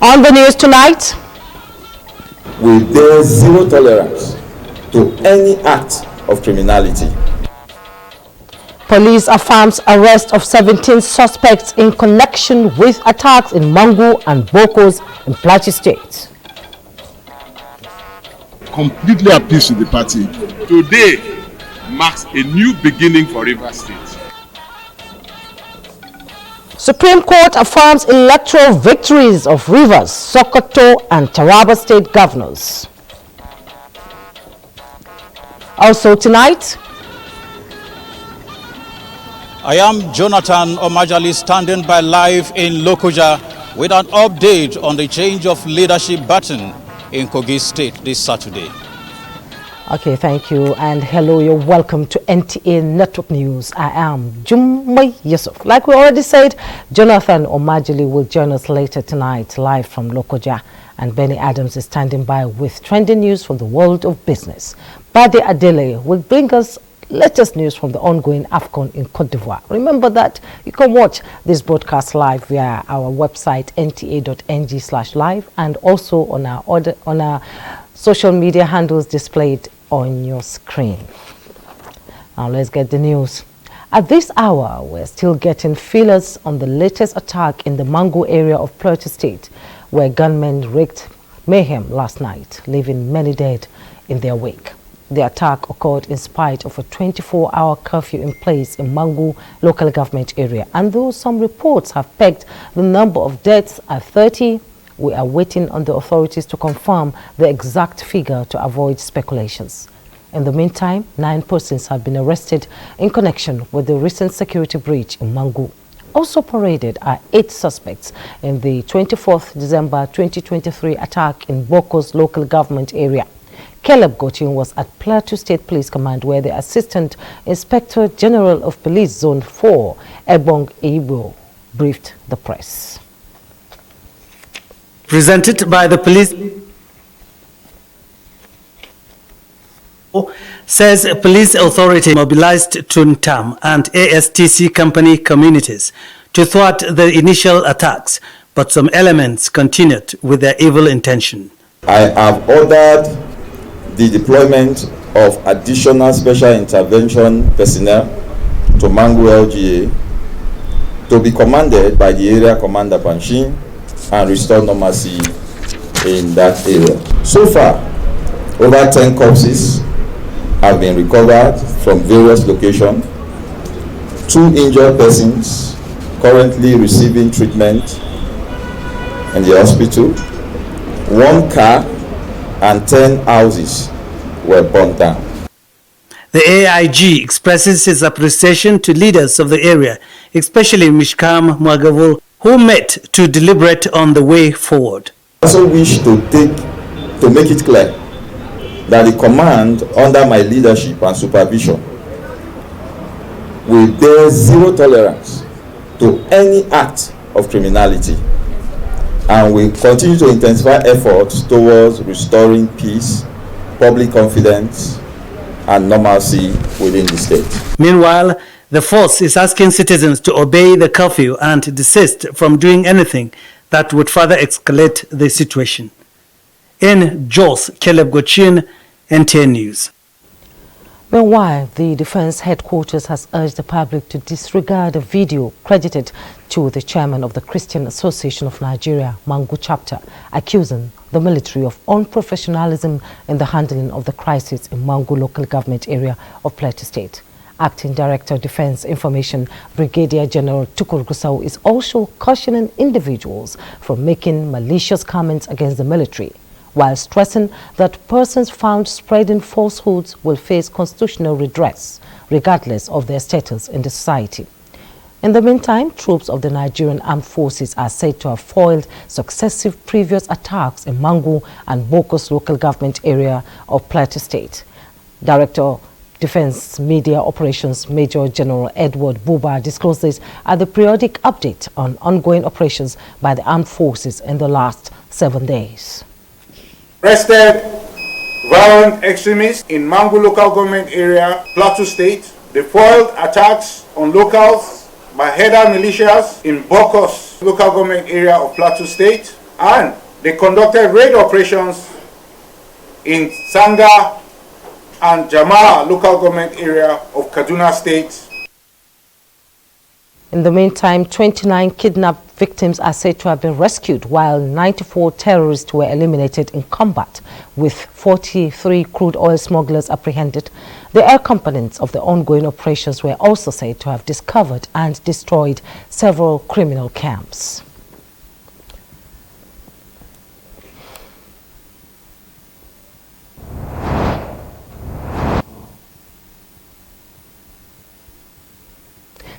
On the news tonight, we bear zero tolerance to any act of criminality. Police affirms arrest of 17 suspects in connection with attacks in Mangu and Bokos in Plateau State. Completely appeased with the party. Today marks a new beginning for Rivers State. Supreme Court affirms electoral victories of Rivers, Sokoto and Taraba State governors. Also tonight, I am Jonathan Omajali, standing by live in Lokoja with an update on the change of leadership button in Kogi State this Saturday. Okay, thank you and hello, you're welcome to NTA Network News. I am Jummai, Yusuf. Like we already said, Jonathan Omajali will join us later tonight live from Lokoja, and Benny Adams is standing by with trending news from the world of business. Bade Adele will bring us latest news from the ongoing AFCON in Cote d'Ivoire. Remember that you can watch this broadcast live via our website nta.ng/live and also on our social media handles displayed on your screen. Now let's get the news. At this hour, we're still getting feelers on the latest attack in the Mangu area of Plateau State, where gunmen wreaked mayhem last night, leaving many dead in their wake. The attack occurred in spite of a 24-hour curfew in place in Mangu local government area. And though some reports have pegged the number of deaths at 30, we are waiting on the authorities to confirm the exact figure to avoid speculations. In the meantime, 9 persons have been arrested in connection with the recent security breach in Mangu. Also paraded are 8 suspects in the 24th December 2023 attack in Boko's local government area. Caleb Gochin was at Plateau State Police Command, where the Assistant Inspector General of Police Zone 4, Ebong Eibo, briefed the press. Presented by the police, says a police authority mobilized Tuntam and ASTC company communities to thwart the initial attacks, but some elements continued with their evil intention. I have ordered the deployment of additional special intervention personnel to Mangu LGA to be commanded by the area commander Panshin and restore normalcy in that area. So far, over 10 corpses have been recovered from various locations, 2 injured persons currently receiving treatment in the hospital, 1 car and 10 houses were burnt down. The AIG expresses his appreciation to leaders of the area, especially Mishkam Mwagavul, who met to deliberate on the way forward. I also wish to make it clear that the command under my leadership and supervision will bear zero tolerance to any act of criminality, and will continue to intensify efforts towards restoring peace, public confidence, and normalcy within the state. Meanwhile, the force is asking citizens to obey the curfew and desist from doing anything that would further escalate the situation. In Jos, Caleb Gochin, NTA News. Meanwhile, the Defense Headquarters has urged the public to disregard a video credited to the chairman of the Christian Association of Nigeria, Mangu chapter, accusing the military of unprofessionalism in the handling of the crisis in Mangu local government area of Plateau State. Acting Director of Defense Information, Brigadier General Tukur Gusau, is also cautioning individuals from making malicious comments against the military, while stressing that persons found spreading falsehoods will face constitutional redress, regardless of their status in the society. In the meantime, troops of the Nigerian Armed Forces are said to have foiled successive previous attacks in Mangu and Boko's local government area of Plateau State. Director Defense Media Operations Major General Edward Buba disclosed this at the periodic update on ongoing operations by the armed forces in the last 7 days. Arrested violent extremists in Mangu local government area, Plateau State. They foiled attacks on locals by header militias in Bokos local government area of Plateau State. and they conducted raid operations in Sanga and Jummai local government area of Kaduna State. In the meantime, 29 kidnapped victims are said to have been rescued, while 94 terrorists were eliminated in combat, with 43 crude oil smugglers apprehended. The air components of the ongoing operations were also said to have discovered and destroyed several criminal camps.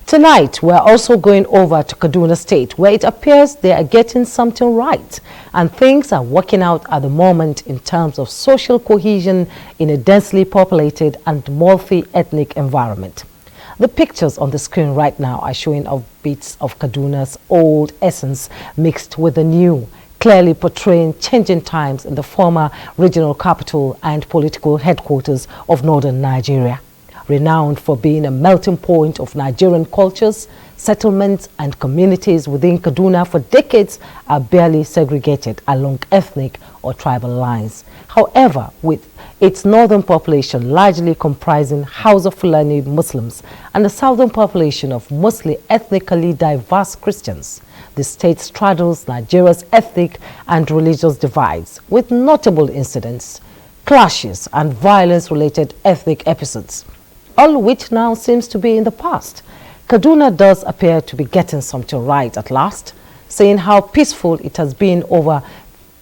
Tonight, we're also going over to Kaduna State, where it appears they are getting something right and things are working out at the moment in terms of social cohesion in a densely populated and multi-ethnic environment. The pictures on the screen right now are showing off bits of Kaduna's old essence mixed with the new, clearly portraying changing times in the former regional capital and political headquarters of northern Nigeria. Renowned for being a melting point of Nigerian cultures, settlements and communities within Kaduna for decades are barely segregated along ethnic or tribal lines. However, with its northern population largely comprising Hausa Fulani Muslims and the southern population of mostly ethnically diverse Christians, the state straddles Nigeria's ethnic and religious divides with notable incidents, clashes and violence-related ethnic episodes, all which now seems to be in the past. Kaduna does appear to be getting something right at last, saying how peaceful it has been over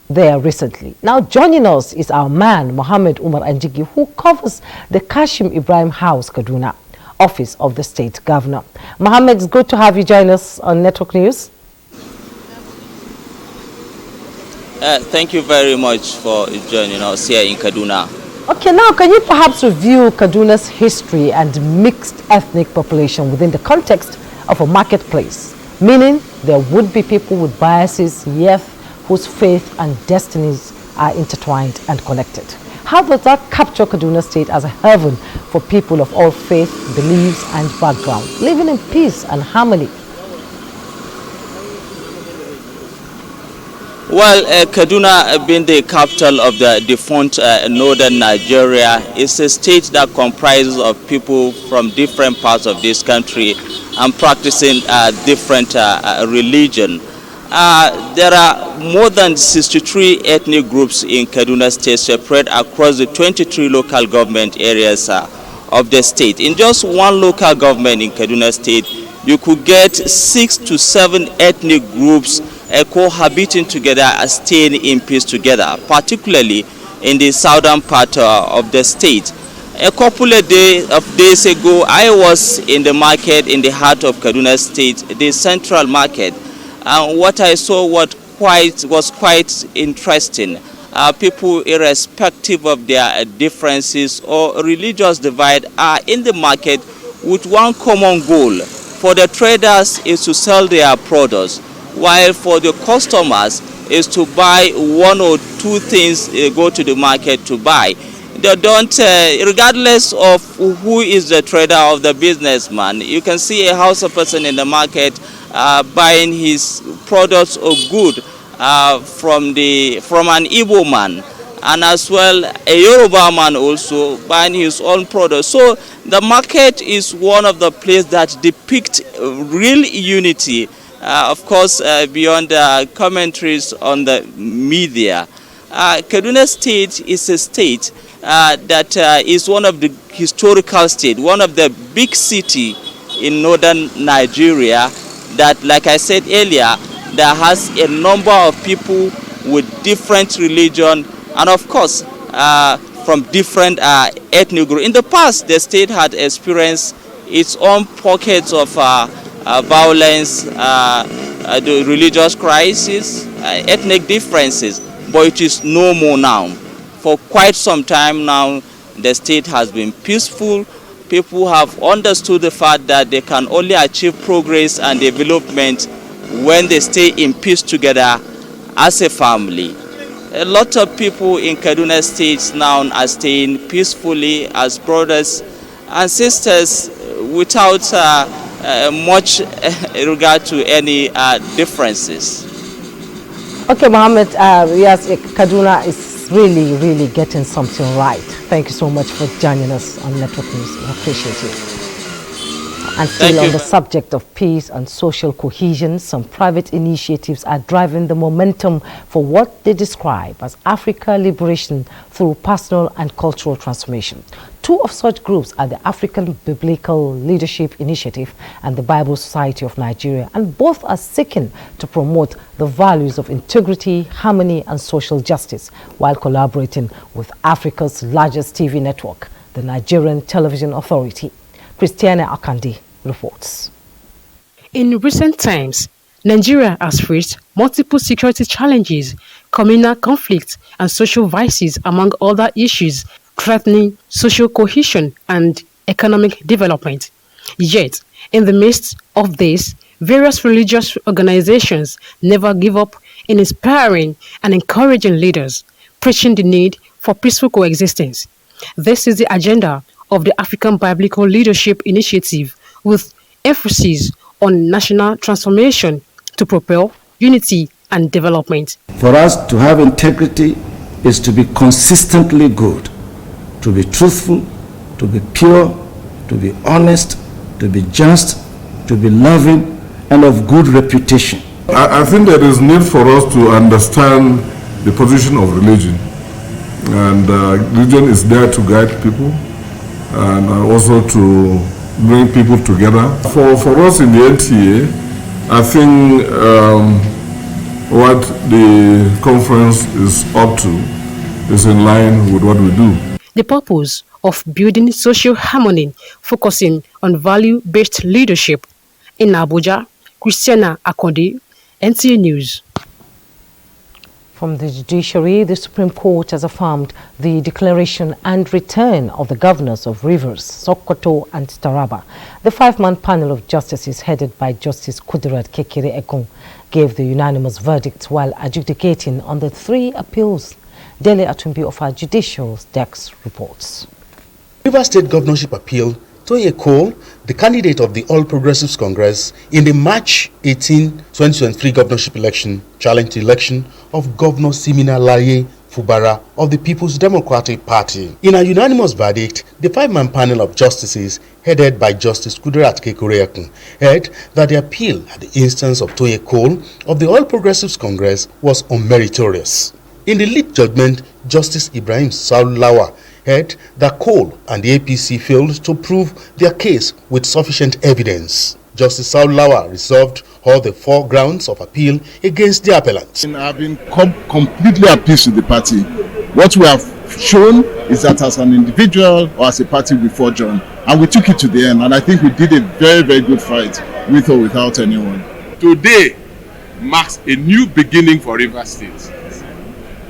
there recently. Now joining us is our man, Mohammed Umar Anjigi, who covers the Kashim Ibrahim House, Kaduna, office of the state governor. Mohammed, it's good to have you join us on Network News. Thank you very much for joining us here in Kaduna. Okay, now can you perhaps review Kaduna's history and mixed ethnic population within the context of a marketplace, meaning there would be people with biases, yet whose faith and destinies are intertwined and connected. How does that capture Kaduna State as a heaven for people of all faith, beliefs and background, living in peace and harmony? Well, Kaduna, being the capital of the defunct northern Nigeria, is a state that comprises of people from different parts of this country and practicing different religion. There are more than 63 ethnic groups in Kaduna State spread across the 23 local government areas of the state. In just one local government in Kaduna State, you could get 6 to 7 ethnic groups cohabiting together, staying in peace together, particularly in the southern part of the state. A couple of days ago, I was in the market in the heart of Kaduna State, the central market, and what I saw was quite interesting. People, irrespective of their differences or religious divide, are in the market with one common goal. For the traders is to sell their products, while for the customers is to buy one or two things they go to the market to buy. They don't, regardless of who is the trader or the businessman, you can see a Hausa person in the market buying his products or good from an Igbo man, and as well a Yoruba man also buying his own products. So the market is one of the places that depict real unity. Of course, beyond commentaries on the media, Kaduna State is a state that is one of the historical states, one of the big cities in northern Nigeria that, like I said earlier, that has a number of people with different religion and, of course, from different ethnic groups. In the past, the state had experienced its own pockets of violence, the religious crisis, ethnic differences, but it is no more now. For quite some time now, the state has been peaceful. People have understood the fact that they can only achieve progress and development when they stay in peace together as a family. A lot of people in Kaduna State now are staying peacefully as brothers and sisters without much regard to any differences. Okay, Mohammed, yes, Kaduna is really getting something right. Thank you so much for joining us on Network News. We appreciate you. And still on the subject of peace and social cohesion, some private initiatives are driving the momentum for what they describe as Africa liberation through personal and cultural transformation. Two of such groups are the African Biblical Leadership Initiative and the Bible Society of Nigeria, and both are seeking to promote the values of integrity, harmony, and social justice while collaborating with Africa's largest TV network, the Nigerian Television Authority. Christiana Akandi reports. In recent times, Nigeria has faced multiple security challenges, communal conflicts, and social vices, among other issues threatening social cohesion and economic development. Yet, in the midst of this, various religious organizations never give up in inspiring and encouraging leaders, preaching the need for peaceful coexistence. This is the agenda of the African Biblical Leadership Initiative, with emphasis on national transformation to propel unity and development. For us to have integrity is to be consistently good, to be truthful, to be pure, to be honest, to be just, to be loving, and of good reputation. I think there is need for us to understand the position of religion. And religion is there to guide people and also to bring people together. For us in the NTA, I think what the conference is up to is in line with what we do. The purpose of building social harmony, focusing on value-based leadership. In Abuja, Christiana Akodi, NTA News. From the judiciary, the Supreme Court has affirmed the declaration and return of the governors of Rivers, Sokoto and Taraba. The five-man panel of justices headed by Justice Kudirat Kekere-Ekun gave the unanimous verdict while adjudicating on the three appeals. Dele Atumbi of our Judicial Desk reports. Rivers State Governorship Appeal, Toye Cole, the candidate of the All Progressives Congress in the March 18, 2023 governorship election, challenged the election of Governor Simina Laye Fubara of the People's Democratic Party. In a unanimous verdict, the five-man panel of justices headed by Justice Kudirat Kekere-Ekun held that the appeal at the instance of Toye Cole of the All Progressives Congress was unmeritorious. In the lead judgment, Justice Ibrahim Saulawa held that Cole and the APC failed to prove their case with sufficient evidence. Justice Saulawa resolved all the four grounds of appeal against the appellants. I've been completely appeased with the party. What we have shown is that as an individual or as a party we fought on, and we took it to the end, and I think we did a very good fight with or without anyone. Today marks a new beginning for Rivers State.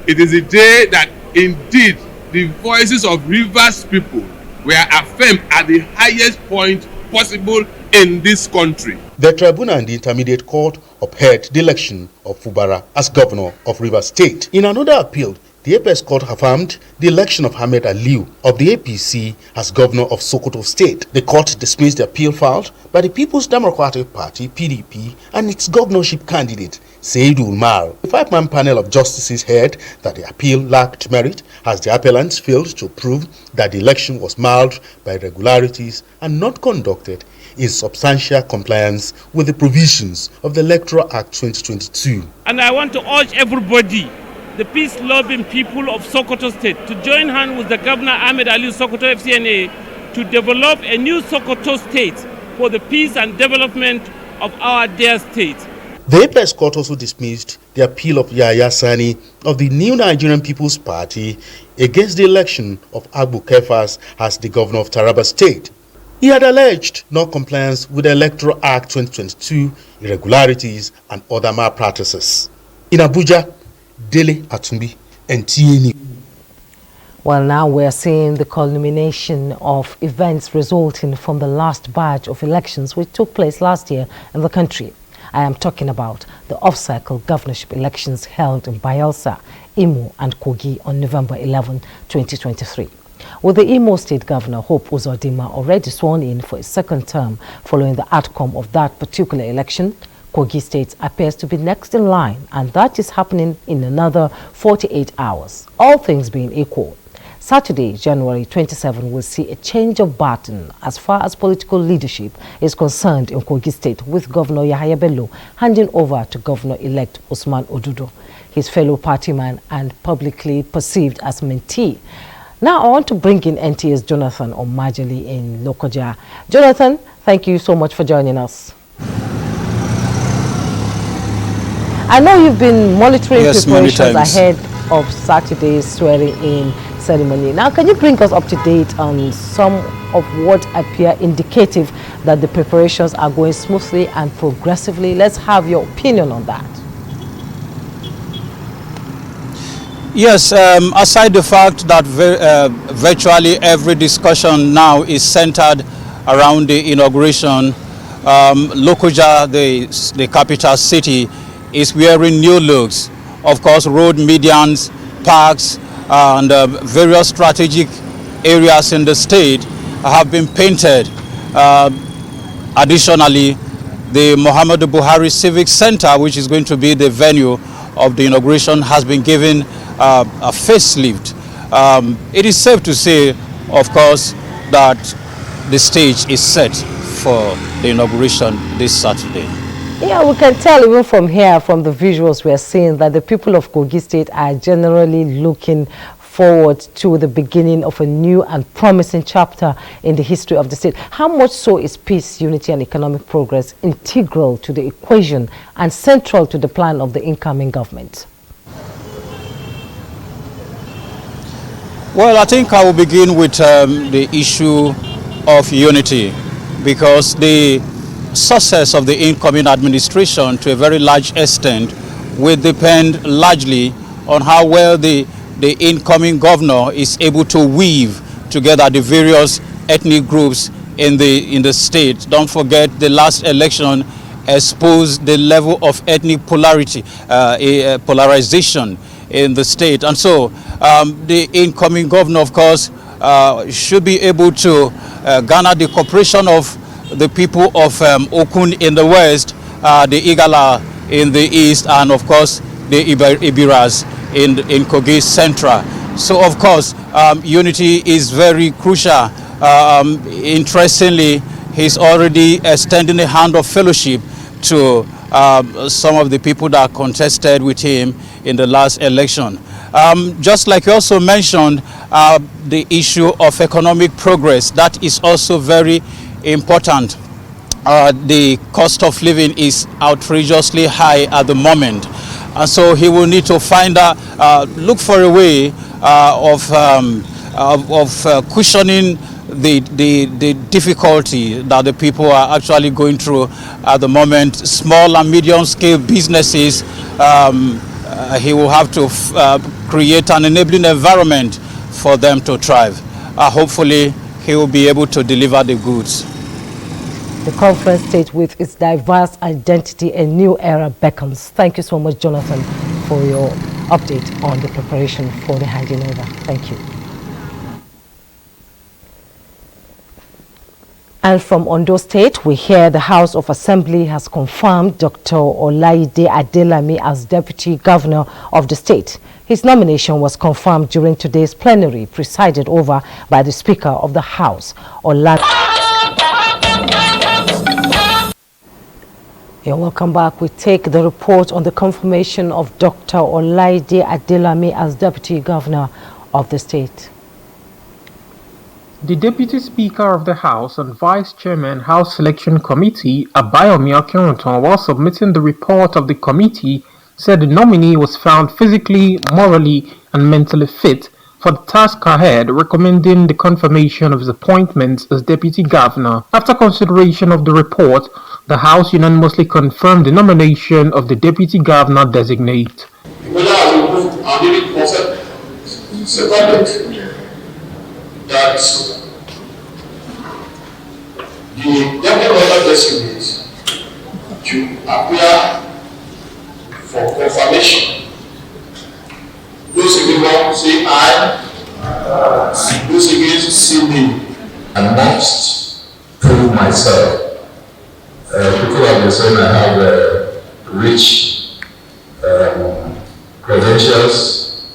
It is a day that indeed the voices of Rivers people were affirmed at the highest point possible in this country. The tribunal and the intermediate court upheld the election of Fubara as governor of Rivers State. In another appeal, the Apex Court affirmed the election of Ahmed Aliu of the APC as governor of Sokoto State. The court dismissed the appeal filed by the People's Democratic Party, PDP, and its governorship candidate, Seydou Umar. The five-man panel of justices held that the appeal lacked merit as the appellants failed to prove that the election was marred by irregularities and not conducted in substantial compliance with the provisions of the Electoral Act 2022. And I want to urge everybody, the peace-loving people of Sokoto State, to join hands with the Governor Ahmed Ali Sokoto FCNA to develop a new Sokoto State for the peace and development of our dear state. The Apex Court also dismissed the appeal of Yahya Sani of the New Nigerian People's Party against the election of Abu Kefas as the governor of Taraba State. He had alleged non-compliance with the Electoral Act 2022, irregularities, and other malpractices. In Abuja, Dele Atumbi, NTA News. Well, now we're seeing the culmination of events resulting from the last batch of elections which took place last year in the country. I am talking about the off-cycle governorship elections held in Bayelsa, Imo, and Kogi on November 11, 2023. With the Imo State Governor Hope Uzodinma already sworn in for a second term following the outcome of that particular election, Kogi State appears to be next in line, and that is happening in another 48 hours, all things being equal. Saturday, January 27, will see a change of baton as far as political leadership is concerned in Kogi State, with Governor Yahaya Bello handing over to Governor-elect Usman Odudo, his fellow partyman and publicly perceived as mentee. Now, I want to bring in NTA's Jonathan Omajali in Lokoja. Jonathan, thank you so much for joining us. I know you've been monitoring preparations ahead of Saturday's swearing-in ceremony. Now, can you bring us up to date on some of what appear indicative that the preparations are going smoothly and progressively? Let's have your opinion on that. Yes, aside the fact that virtually every discussion now is centered around the inauguration, Lokoja, the capital city, is wearing new looks. Of course, road medians, parks, and various strategic areas in the state have been painted. Additionally, the Muhammadu Buhari Civic Center, which is going to be the venue of the inauguration, has been given a facelift. It is safe to say, of course, that the stage is set for the inauguration this Saturday. Yeah, we can tell even from here, from the visuals we are seeing, that the people of Kogi State are generally looking forward to the beginning of a new and promising chapter in the history of the state. How much so is peace, unity and economic progress integral to the equation and central to the plan of the incoming government? Well, I think I will begin with the issue of unity, because the success of the incoming administration to a very large extent will depend largely on how well the incoming governor is able to weave together the various ethnic groups in the state. Don't forget, the last election exposed the level of ethnic polarization in the state, and so the incoming governor, of course, should be able to garner the cooperation of the people of Okun in the west, the Igala in the east, and of course the Ibiras in Kogi Central. So of course unity is very crucial. Interestingly, he's already extending a hand of fellowship to some of the people that contested with him in the last election. Just like you also mentioned, the issue of economic progress, that is also very important. The cost of living is outrageously high at the moment, and so he will need to look for a way of cushioning the difficulty that the people are actually going through at the moment. Small and medium scale businesses, he will have to create an enabling environment for them to thrive. Hopefully he will be able to deliver the goods. The conference state, with its diverse identity, a new era beckons. Thank you so much, Jonathan, for your update on the preparation for the handing over. Thank you. And from Ondo State, we hear the House of Assembly has confirmed Dr. Olaide Adelami as Deputy Governor of the state. His nomination was confirmed during today's plenary, presided over by the Speaker of the House, You're welcome back. We take the report on the confirmation of Dr. Olaide Adelami as Deputy Governor of the state. The Deputy Speaker of the House and Vice Chairman House Selection Committee, Abayomi Akinruntan, while submitting the report of the committee, said the nominee was found physically, morally and mentally fit for the task ahead, recommending the confirmation of his appointment as Deputy Governor. After consideration of the report, the House unanimously confirmed the nomination of the Deputy Governor designate. That the Deputy Governor designate to appear for confirmation. Those in favor say aye. Those against say nay. I must prove myself. People have been saying I have rich credentials,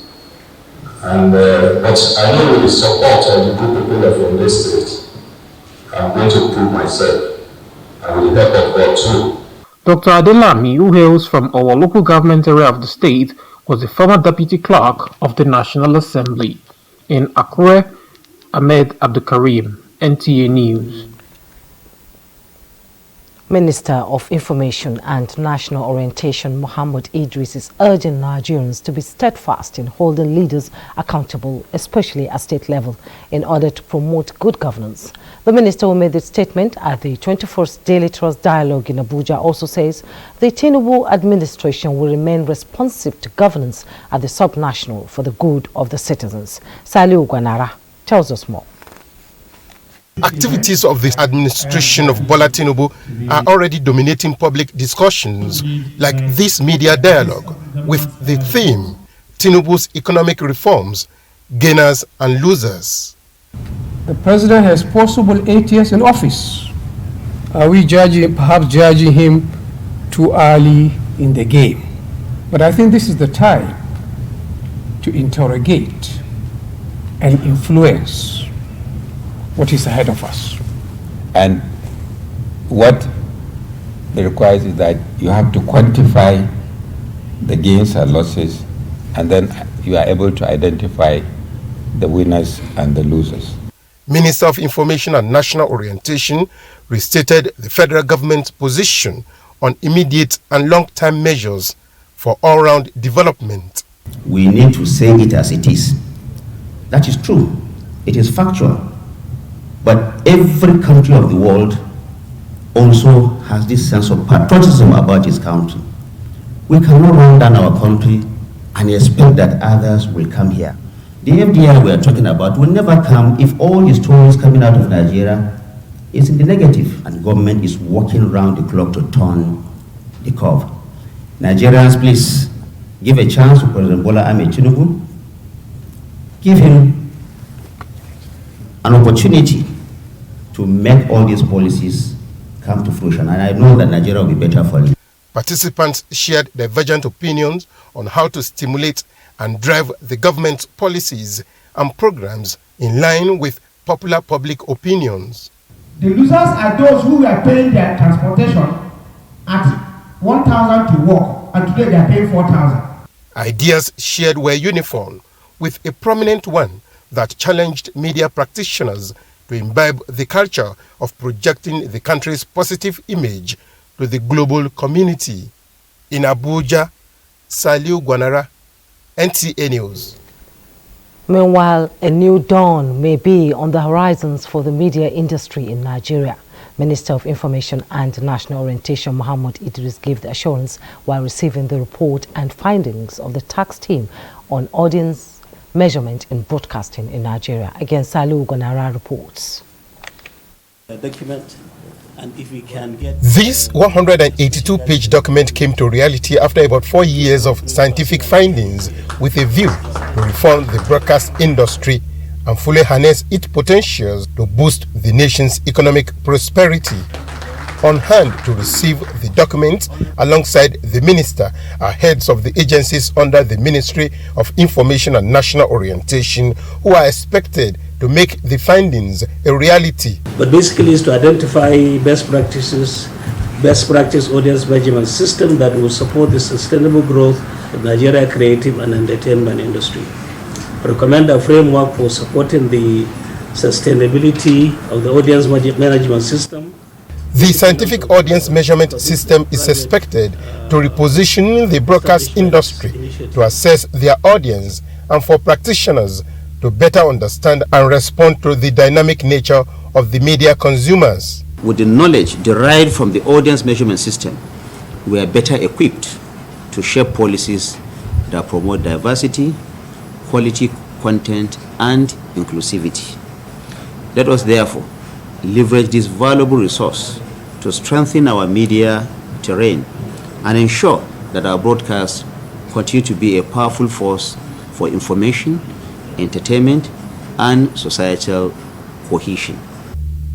and but I know with the support of the good people of Ondo State, I'm going to prove myself, and with the help of God too. Dr. Adelami, who hails from our local government area of the state, was the former deputy clerk of the National Assembly. In Akure, Ahmed Abdulkarim, NTA News. Minister of Information and National Orientation Muhammad Idris is urging Nigerians to be steadfast in holding leaders accountable, especially at state level, in order to promote good governance. The minister, who made this statement at the 21st Daily Trust Dialogue in Abuja, also says the Tinubu administration will remain responsive to governance at the subnational for the good of the citizens. Saliu Gwanara tells us more. Activities of the administration of Bola Tinubu are already dominating public discussions, like this media dialogue with the theme, Tinubu's economic reforms, gainers and losers. The president has possible 8 years in office. Are we perhaps judging him too early in the game? But I think this is the time to interrogate and influence what is ahead of us. And what it requires is that you have to quantify the gains and losses, and then you are able to identify the winners and the losers. Minister of Information and National Orientation restated the federal government's position on immediate and long-term measures for all-round development. We need to say it as it is. That is true. It is factual. But every country of the world also has this sense of patriotism about its country. We cannot run down our country and expect that others will come here. The FDI we are talking about will never come if all the stories coming out of Nigeria is in the negative, and government is working around the clock to turn the curve. Nigerians, please give a chance to President Bola Ahmed Tinubu. Give him an opportunity to make all these policies come to fruition, and I know that Nigeria will be better for it. Participants shared divergent opinions on how to stimulate and drive the government's policies and programs in line with popular public opinions. The losers are those who were paying their transportation at 1,000 to work, and today they are paying 4,000. Ideas shared were uniform, with a prominent one that challenged media practitioners to imbibe the culture of projecting the country's positive image to the global community. In Abuja, Saliu Gwanara, NTA News. Meanwhile, a new dawn may be on the horizons for the media industry in Nigeria. Minister of Information and National Orientation Muhammad Idris gave the assurance while receiving the report and findings of the tax team on audience measurement in broadcasting in Nigeria. Again, Salu Gonara reports. Document, and if we can get this 182-page document came to reality after about 4 years of scientific findings, with a view to reform the broadcast industry and fully harness its potentials to boost the nation's economic prosperity. On hand to receive the document alongside the minister are heads of the agencies under the Ministry of Information and National Orientation, who are expected to make the findings a reality. But basically is to identify best practice audience measurement system that will support the sustainable growth of Nigeria creative and entertainment industry. Recommend a framework for supporting the sustainability of the audience management system. The scientific audience measurement system is expected to reposition the broadcast industry to assess their audience and for practitioners to better understand and respond to the dynamic nature of the media consumers. With the knowledge derived from the audience measurement system, we are better equipped to shape policies that promote diversity, quality content, and inclusivity. Let us therefore leverage this valuable resource to strengthen our media terrain and ensure that our broadcasts continue to be a powerful force for information, entertainment, and societal cohesion.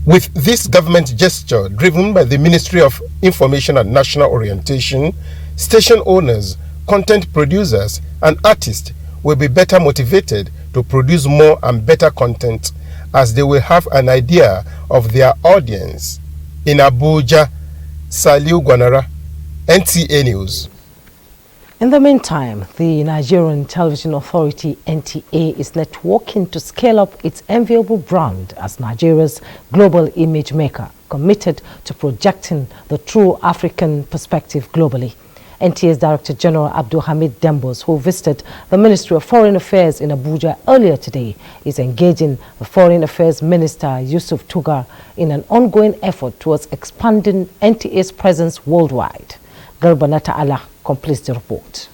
With this government gesture driven by the Ministry of Information and National Orientation, station owners, content producers, and artists will be better motivated to produce more and better content as they will have an idea of their audience. In Abuja, Saliu Gwanara, NTA News. In the meantime, the Nigerian Television Authority, NTA, is networking to scale up its enviable brand as Nigeria's global image maker, committed to projecting the true African perspective globally. NTA's Director General Abdul Hamid Dembos, who visited the Ministry of Foreign Affairs in Abuja earlier today, is engaging the Foreign Affairs Minister Yusuf in an ongoing effort towards expanding NTA's presence worldwide. Garbanata Allah completes the report.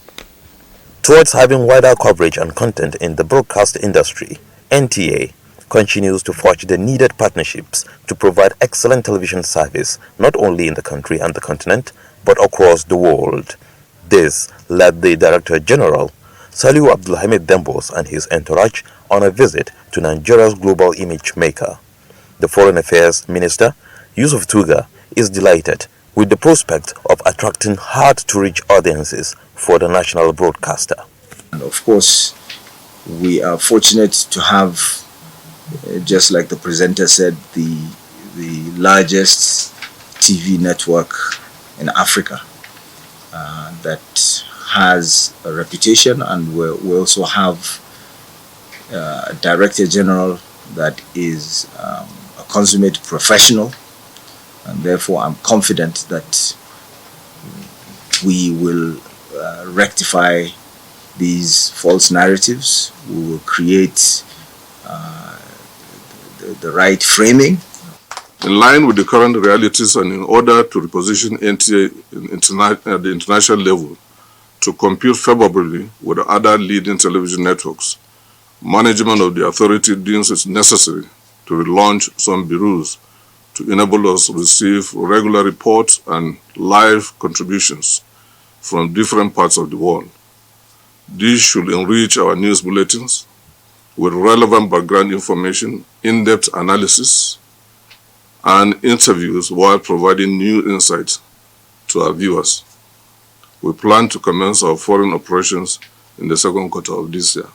Towards having wider coverage and content in the broadcast industry, NTA continues to forge the needed partnerships to provide excellent television service not only in the country and the continent, but across the world. This led the Director General, Saliu Abdulhamid Dembos, and his entourage on a visit to Nigeria's global image maker. The Foreign Affairs Minister, Yusuf, is delighted with the prospect of attracting hard-to-reach audiences for the national broadcaster. And of course, we are fortunate to have, just like the presenter said, the largest TV network in Africa that has a reputation, and we also have a Director General that is a consummate professional. And therefore, I'm confident that we will rectify these false narratives. We will create the right framing. In line with the current realities and in order to reposition NTA at the international level to compete favorably with the other leading television networks, management of the authority deems it necessary to relaunch some bureaus to enable us to receive regular reports and live contributions from different parts of the world. These should enrich our news bulletins with relevant background information, in-depth analysis, and interviews while providing new insights to our viewers. We plan to commence our foreign operations in the second quarter of this year.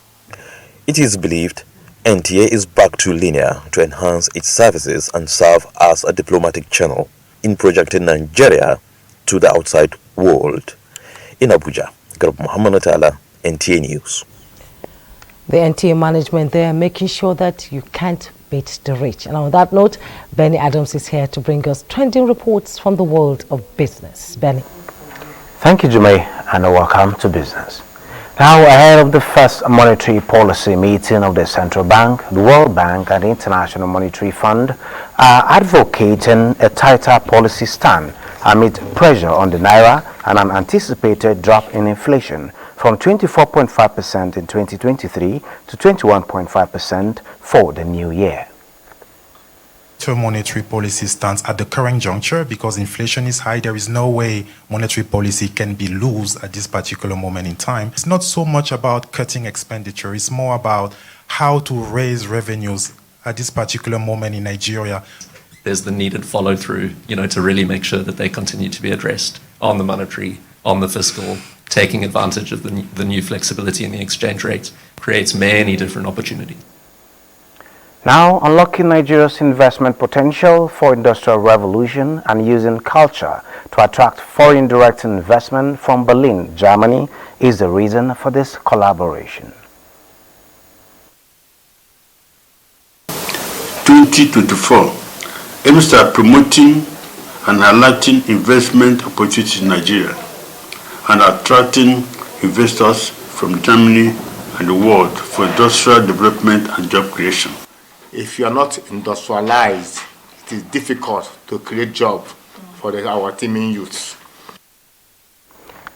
It is believed NTA is back to linear to enhance its services and serve as a diplomatic channel in projecting Nigeria to the outside world. In Abuja, Garb Muhammad Natala, NTA News. The NTA management there making sure that you can't beat the rich. And on that note, Benny Adams is here to bring us trending reports from the world of business. Benny. Thank you, Jummai, and welcome to business. Now, ahead of the first monetary policy meeting of the Central Bank, the World Bank and the International Monetary Fund are advocating a tighter policy stand amid pressure on the Naira and an anticipated drop in inflation from 24.5% in 2023 to 21.5% for the new year. Monetary policy stands at the current juncture because inflation is high. There is no way monetary policy can be loose at this particular moment in time. It's not so much about cutting expenditure. It's more about how to raise revenues at this particular moment in Nigeria. There's the needed follow through, to really make sure that they continue to be addressed on the monetary, on the fiscal, taking advantage of the new flexibility in the exchange rate creates many different opportunities. Now, unlocking Nigeria's investment potential for industrial revolution and using culture to attract foreign direct investment from Berlin, Germany, is the reason for this collaboration. 2024 aims at promoting and highlighting investment opportunities in Nigeria and attracting investors from Germany and the world for industrial development and job creation. If you are not industrialized, it is difficult to create jobs for our teeming youths.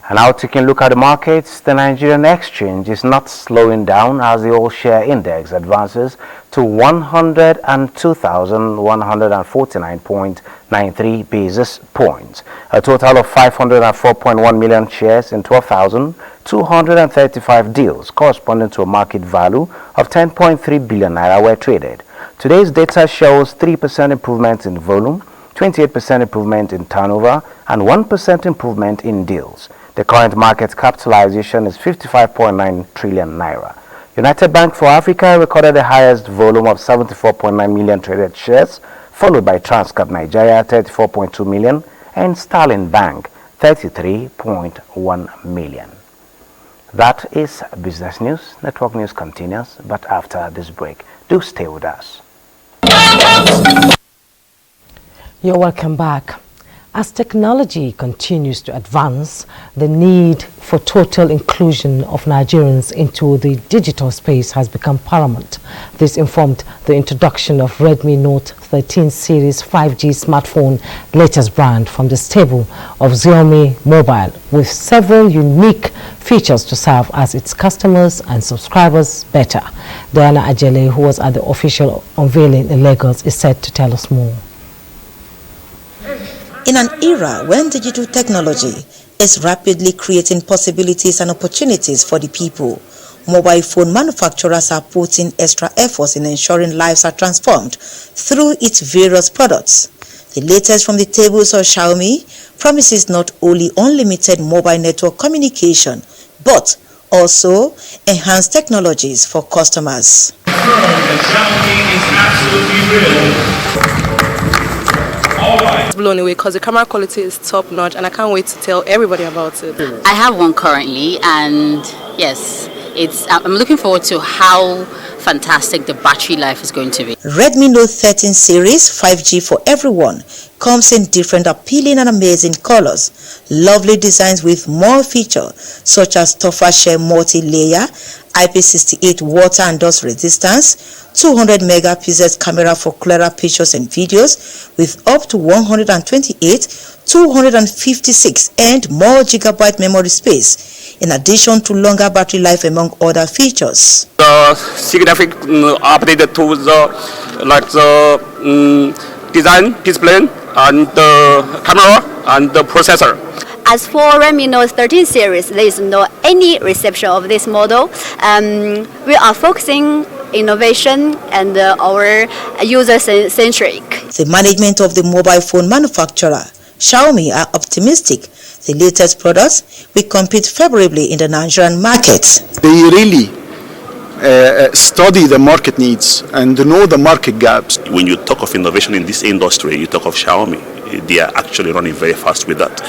And now taking a look at the markets, the Nigerian exchange is not slowing down as the all-share index advances to 102,149.93 basis points. A total of 504.1 million shares in 12,235 deals, corresponding to a market value of 10.3 billion naira, were traded. Today's data shows 3% improvement in volume, 28% improvement in turnover, and 1% improvement in deals. The current market capitalization is 55.9 trillion naira. United Bank for Africa recorded the highest volume of 74.9 million traded shares, followed by Transcorp Nigeria 34.2 million and Sterling Bank 33.1 million. That is business news. Network news continues, but after this break, do stay with us. You're welcome back. As technology continues to advance, the need for total inclusion of Nigerians into the digital space has become paramount. This informed the introduction of Redmi Note 13 series 5G smartphone, latest brand from the stable of Xiaomi Mobile, with several unique features to serve as its customers and subscribers better. Diana Ajele, who was at the official unveiling in Lagos, is set to tell us more. In an era when digital technology is rapidly creating possibilities and opportunities for the people, mobile phone manufacturers are putting extra efforts in ensuring lives are transformed through its various products. The latest from the tables of Xiaomi promises not only unlimited mobile network communication, but also enhanced technologies for customers. Xiaomi is absolutely real. Blown away because the camera quality is top notch and I can't wait to tell everybody about it. I have one currently and yes, I'm looking forward to how fantastic the battery life is going to be. Redmi Note 13 series 5G for everyone comes in different appealing and amazing colors, lovely designs with more features such as tougher shell multi-layer, IP68 water and dust resistance, 200 megapixels camera for clearer pictures and videos with up to 128, 256 and more gigabyte memory space, in addition to longer battery life among other features. Significant update to the design, display, and the camera and the processor. As for Redmi Note 13 series, there is no any reception of this model. We are focusing innovation and our user-centric. The management of the mobile phone manufacturer, Xiaomi, are optimistic the latest products will compete favorably in the Nigerian market. They really study the market needs and know the market gaps. When you talk of innovation in this industry, you talk of Xiaomi. They are actually running very fast with that.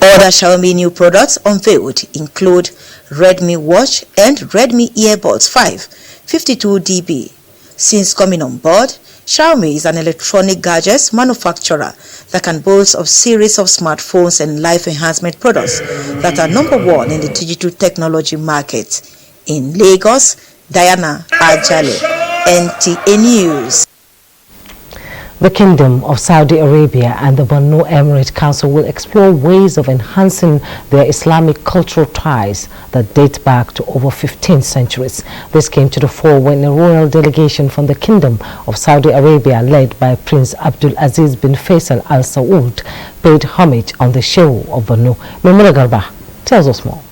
Other Xiaomi new products unveiled include Redmi Watch and Redmi Earbuds 5, 52 dB. Since coming on board, Xiaomi is an electronic gadgets manufacturer that can boast of series of smartphones and life enhancement products that are #1 in the digital technology market. In Lagos, Diana Ajale, NTA News. The Kingdom of Saudi Arabia and the Borno Emirate Council will explore ways of enhancing their Islamic cultural ties that date back to over 15 centuries. This came to the fore when a royal delegation from the Kingdom of Saudi Arabia, led by Prince Abdul Aziz bin Faisal Al Saud, paid homage on the Shehu of Borno. Memura Garba tells us more.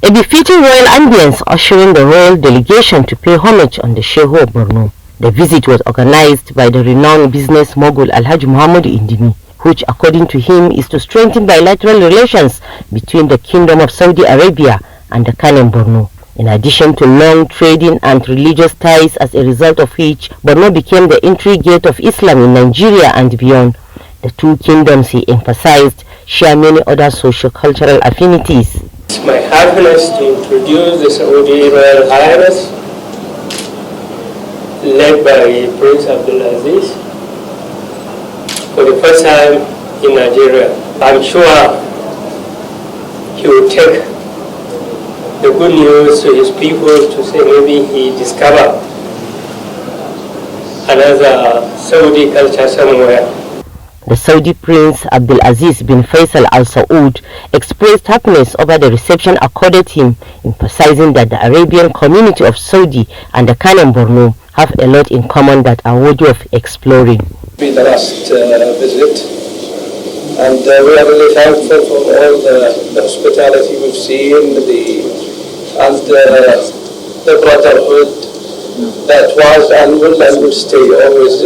A befitting royal ambience ushering the royal delegation to pay homage on the Shehu of Borno. The visit was organized by the renowned business mogul Alhaji Muhammad Indimi, which according to him is to strengthen bilateral relations between the Kingdom of Saudi Arabia and the Khan of Borno, in addition to long trading and religious ties, as a result of which Borno became the entry gate of Islam in Nigeria and beyond. The two kingdoms, he emphasized, share many other socio-cultural affinities. It's my happiness to introduce the Saudi Royal Highness, led by Prince Abdul Aziz, for the first time in Nigeria. I'm sure he will take the good news to his people to say maybe he discovered another Saudi culture somewhere. The Saudi Prince Abdul Aziz bin Faisal Al Saud expressed happiness over the reception accorded him, emphasizing that the Arabian community of Saudi and the Khan of Borno have a lot in common that are worthy of exploring. Be the last visit, and we are really thankful for all the hospitality we've seen, the brotherhood that was and will stay always.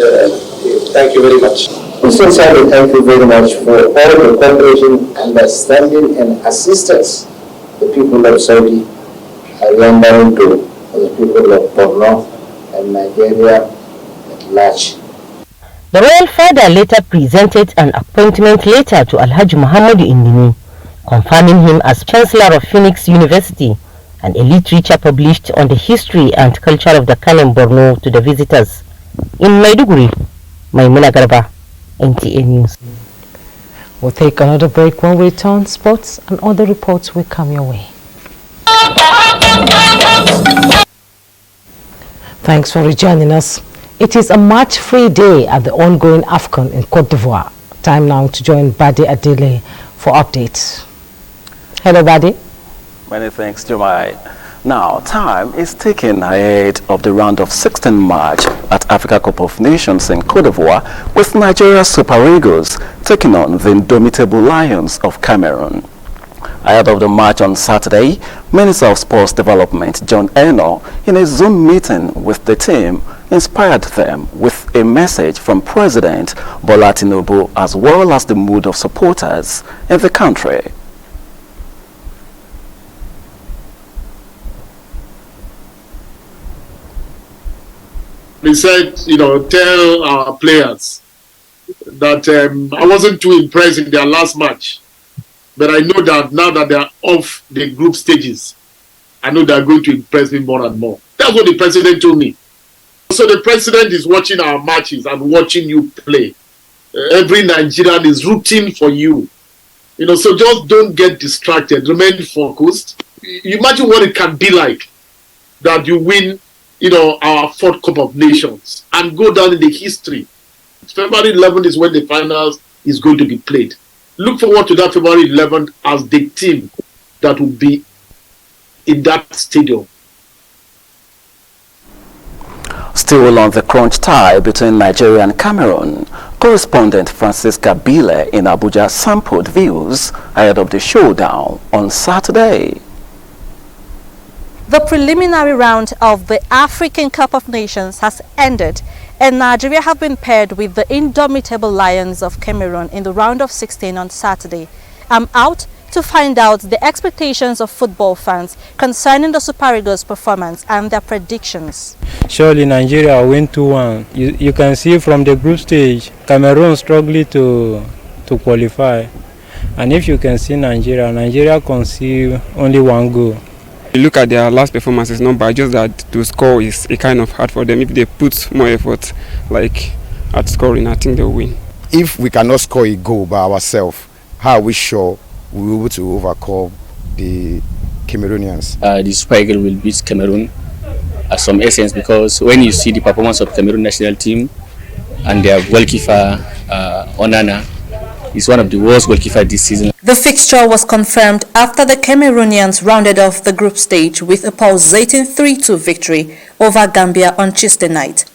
Thank you very much. We sincerely thank you very much for all the cooperation, understanding, and assistance the people of Saudi Arabia to the people of Borno and Nigeria at large. The royal father later presented an appointment letter to Alhaji Muhammad Indini, confirming him as Chancellor of Phoenix University, and a literature published on the history and culture of the Kano Borno to the visitors. In Maiduguri, Maimuna Garba, NTA News. We'll take another break. When we return, sports and other reports will come your way. Thanks for rejoining us. It is a match-free day at the ongoing AFCON in Cote d'Ivoire. Time now to join Badi Adele for updates. Hello, Badi. Many thanks, Jummai. Now, time is ticking ahead of the round of 16 match at Africa Cup of Nations in Cote d'Ivoire, with Nigeria Super Eagles taking on the indomitable Lions of Cameroon. Ahead of the match on Saturday, Minister of Sports Development John Eno, in a Zoom meeting with the team, inspired them with a message from President Bola Tinubu, as well as the mood of supporters in the country. He said, tell our players that I wasn't too impressed in their last match. But I know that now that they are off the group stages, I know they are going to impress me more and more. That's what the president told me. So the president is watching our matches and watching you play. Every Nigerian is rooting for you. So just don't get distracted. Remain focused. You imagine what it can be like that you win, our 4th Cup of Nations and go down in the history. February 11th is when the finals is going to be played. Look forward to that February 11th as the team that will be in that stadium. Still on the crunch tie between Nigeria and Cameroon, correspondent Francisca Bile in Abuja sampled views ahead of the showdown on Saturday. The preliminary round of the African Cup of Nations has ended, and Nigeria have been paired with the indomitable Lions of Cameroon in the round of 16 on Saturday. I'm out to find out the expectations of football fans concerning the Super Eagles' performance and their predictions. Surely Nigeria will win 2-1. You can see from the group stage, Cameroon struggling to qualify. And if you can see Nigeria concede only 1 goal. You look at their last performance, it's not bad, just that to score is a kind of hard for them. If they put more effort at scoring, I think they'll win. If we cannot score a goal by ourselves, how are we sure we'll be able to overcome the Cameroonians? The Super Eagles will beat Cameroon at some essence, because when you see the performance of Cameroon national team and their goalkeeper Onana, is one of the worst goalkeepers this season. The fixture was confirmed after the Cameroonians rounded off the group stage with a pulsating 3-2 victory over Gambia on Tuesday night.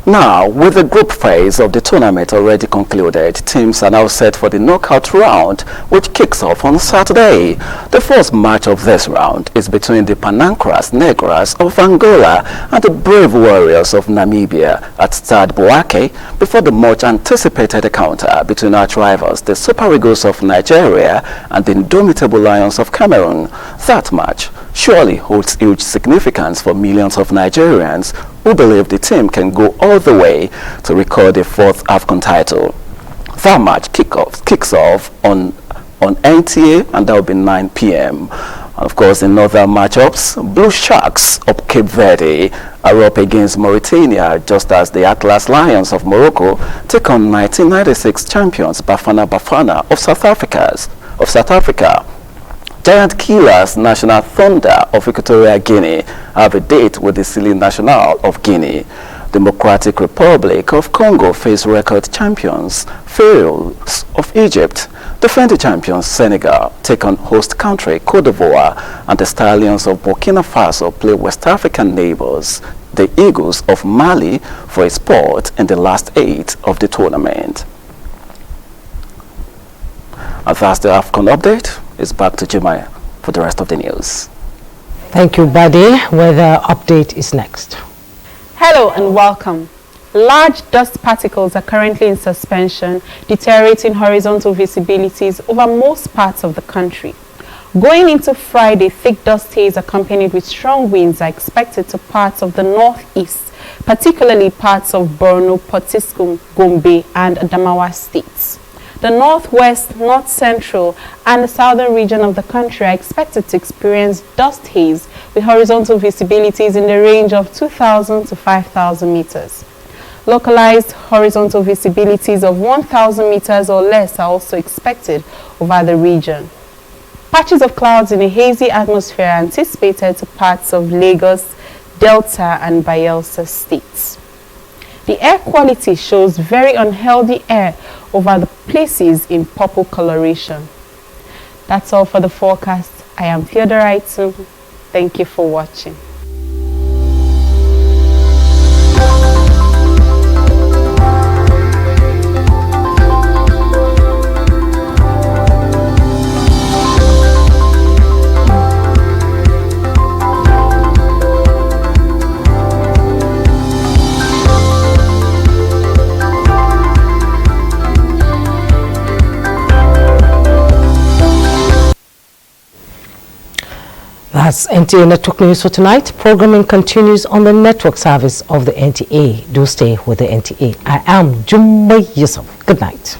Now, with the group phase of the tournament already concluded, teams are now set for the knockout round, which kicks off on Saturday. The first match of this round is between the Panancras Negras of Angola and the Brave Warriors of Namibia at Stade Bouake, before the much-anticipated encounter between arch rivals, the Super Eagles of Nigeria and the indomitable Lions of Cameroon. That match surely holds huge significance for millions of Nigerians who believe the team can go all the way to record a 4th AFCON title. That match kicks off on NTA, and that will be 9 p.m. Of course, in other matchups, Blue Sharks of Cape Verde are up against Mauritania, just as the Atlas Lions of Morocco take on 1996 champions Bafana of South Africa. Giant Killers National Thunder of Equatorial Guinea have a date with the Silly National of Guinea. Democratic Republic of Congo face record champions Pharaohs of Egypt. Defending champions Senegal take on host country Cote d'Ivoire, and the Stallions of Burkina Faso play West African neighbors, the Eagles of Mali, for a spot in the last 8 of the tournament. And that's the AFCON update. It's back to Jummai for the rest of the news. Thank you, Badi. Weather update is next. Hello and welcome. Large dust particles are currently in suspension, deteriorating horizontal visibilities over most parts of the country. Going into Friday, thick dust haze accompanied with strong winds are expected to parts of the northeast, particularly parts of Borno, Potiskum, Gombe, and Adamawa states. The northwest, north central, and the southern region of the country are expected to experience dust haze with horizontal visibilities in the range of 2,000 to 5,000 meters. Localized horizontal visibilities of 1,000 meters or less are also expected over the region. Patches of clouds in a hazy atmosphere are anticipated to parts of Lagos, Delta, and Bayelsa states. The air quality shows very unhealthy air over the places in purple coloration. That's all for the forecast. I am Theodorite. Thank you for watching. That's NTA Network News for tonight. Programming continues on the network service of the NTA. Do stay with the NTA. I am Jummai Yusuf. Good night.